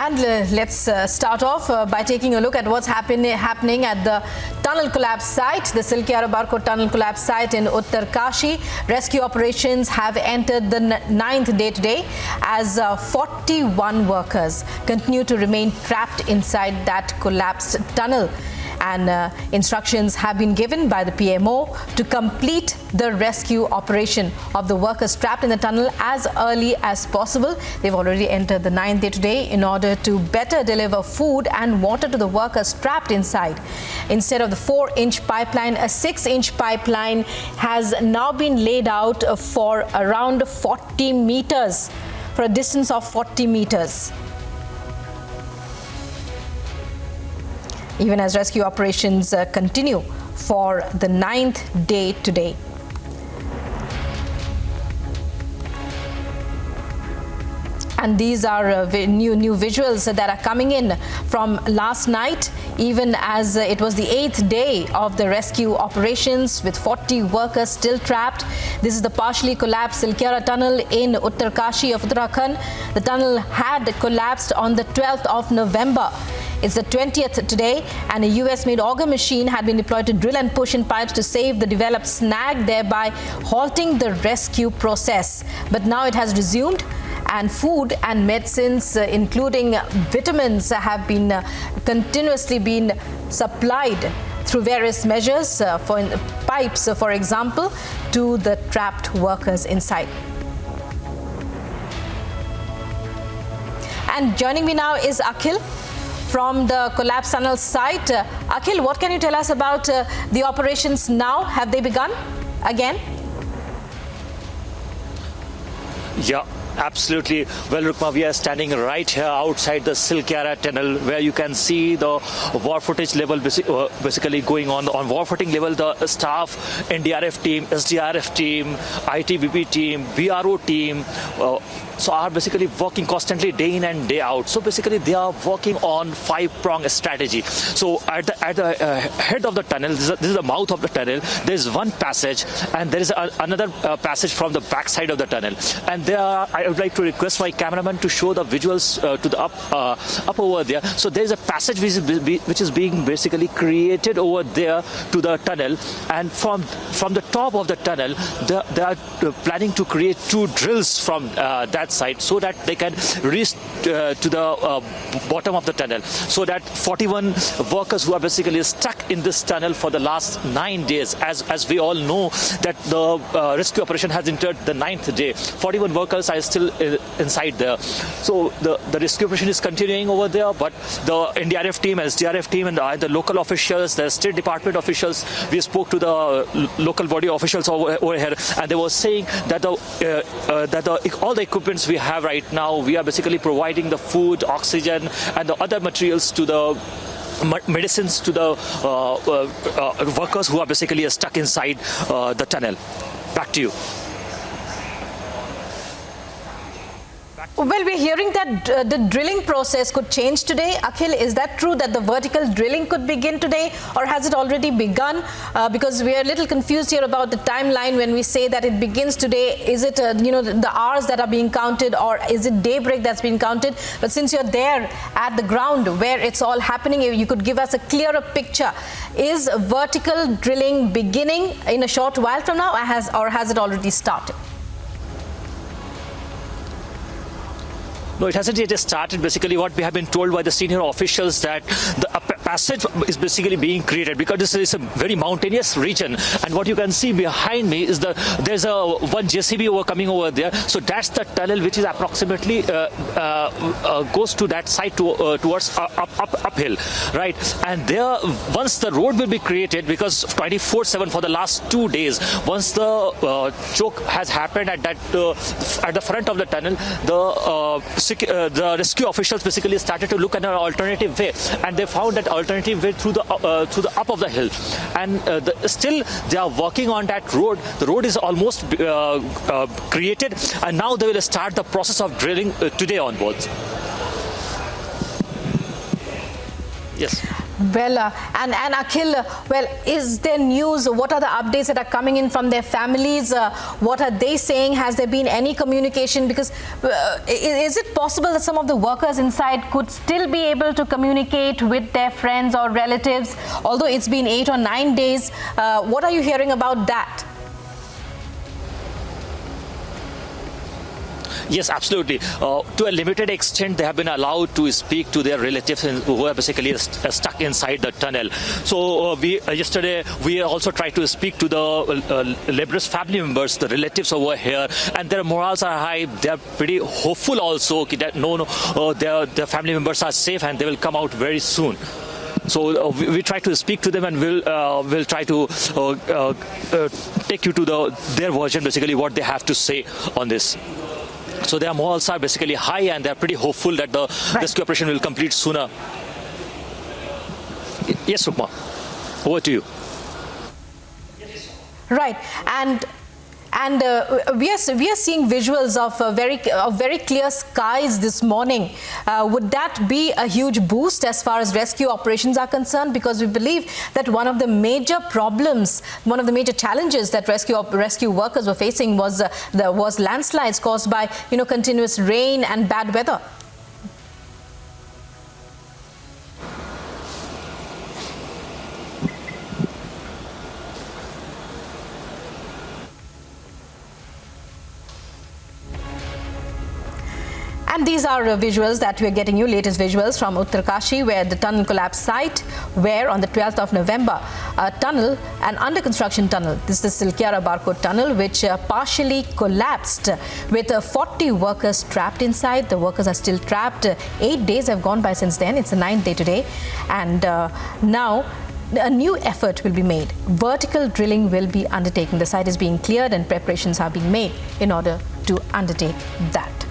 And let's start off by taking a look at what's happening at the tunnel collapse site, the Silkyara Barkot tunnel collapse site in Uttarkashi. Rescue operations have entered the 9th day today as 41 workers continue to remain trapped inside that collapsed tunnel. And instructions have been given by the PMO to complete the rescue operation of the workers trapped in the tunnel as early as possible. They've already entered the 9th day today in order to better deliver food and water to the workers trapped inside. Instead of the 4-inch pipeline, a 6-inch pipeline has now been laid out for around 40 meters, for a distance of 40 meters. Even as rescue operations continue for the 9th day today. And these are new visuals that are coming in from last night, even as it was the 8th day of the rescue operations with 40 workers still trapped. This is the partially collapsed Silkyara tunnel in Uttarkashi of Uttarakhand. The tunnel had collapsed on the 12th of November. It's the 20th today, and a US-made auger machine had been deployed to drill and push in pipes to save the developed snag, thereby halting the rescue process. But now it has resumed, and food and medicines, including vitamins, have been continuously been supplied through various measures, for pipes, for example, to the trapped workers inside. And joining me now is Akhil from the collapse tunnel site. Akhil, what can you tell us about the operations now? Have they begun again? Yeah. Absolutely. Well, Rukma, we are standing right here outside the Silkyara tunnel, where you can see the war footage level basically going on. On war footing level, the staff, NDRF team, SDRF team, ITBP team, BRO team, so are basically working constantly day in and day out. So basically they are working on 5-prong strategy. So at the head of the tunnel, this is the mouth of the tunnel, there is one passage, and there is another passage from the back side of the tunnel. And there are, I would like to request my cameraman to show the visuals to the up over there. So there is a passage which is being basically created over there to the tunnel, and from the top of the tunnel they are planning to create 2 drills from that side, so that they can reach to the bottom of the tunnel, so that 41 workers who are basically stuck in this tunnel for the last 9 days, as we all know that the rescue operation has entered the 9th day. 41 workers are still inside there. So the rescue operation is continuing over there, but the NDRF team, SDRF team, and the local officials, the State Department officials, we spoke to the local body officials over here, and they were saying that all the equipments we have right now, we are basically providing the food, oxygen, and the other materials to the medicines to the workers who are basically stuck inside the tunnel. Back to you. Well, we're hearing that the drilling process could change today. Akhil, is that true, that the vertical drilling could begin today, or has it already begun? Because we are a little confused here about the timeline when we say that it begins today. Is it, the hours that are being counted, or is it daybreak that's being counted? But since you're there at the ground where it's all happening, you could give us a clearer picture. Is vertical drilling beginning in a short while from now, or has it already started? No, it hasn't yet started. Basically, what we have been told by the senior officials, that the passage is basically being created because this is a very mountainous region. And what you can see behind me is there's one JCB coming over there. So that's the tunnel which is approximately goes to that side towards uphill, right? And there, once the road will be created, because 24/7 for the last 2 days, once the choke has happened at the front of the tunnel, the rescue officials basically started to look at an alternative way, and they found that alternative way through the up of the hill. And still they are working on that road. The road is almost created, and now they will start the process of drilling today onwards. Yes. Well, and Akhil, well, is there news? What are the updates that are coming in from their families? What are they saying? Has there been any communication? Because is it possible that some of the workers inside could still be able to communicate with their friends or relatives, although it's been 8 or 9 days? What are you hearing about that? Yes, absolutely. To a limited extent, they have been allowed to speak to their relatives who are basically stuck inside the tunnel. So yesterday we also tried to speak to the laborers' family members, the relatives over here, and their morals are high. They are pretty hopeful also that their family members are safe and they will come out very soon. So we try to speak to them, and we'll try to take you to their version, basically what they have to say on this. So their morals are basically high, and they're pretty hopeful that the rescue operation will complete sooner. Yes, Rukma, over to you. Right, and we are seeing visuals of very clear skies this morning. Would that be a huge boost as far as rescue operations are concerned? Because we believe that one of the major problems, one of the major challenges that rescue workers were facing was landslides caused by continuous rain and bad weather. And these are visuals that we are getting you, latest visuals from Uttarkashi, where the tunnel collapse site, where on the 12th of November, a tunnel, an under construction tunnel, this is the Silkyara Barcode tunnel, which partially collapsed with 40 workers trapped inside. The workers are still trapped. 8 days have gone by since then. It's the 9th day today. And now a new effort will be made. Vertical drilling will be undertaken. The site is being cleared and preparations are being made in order to undertake that.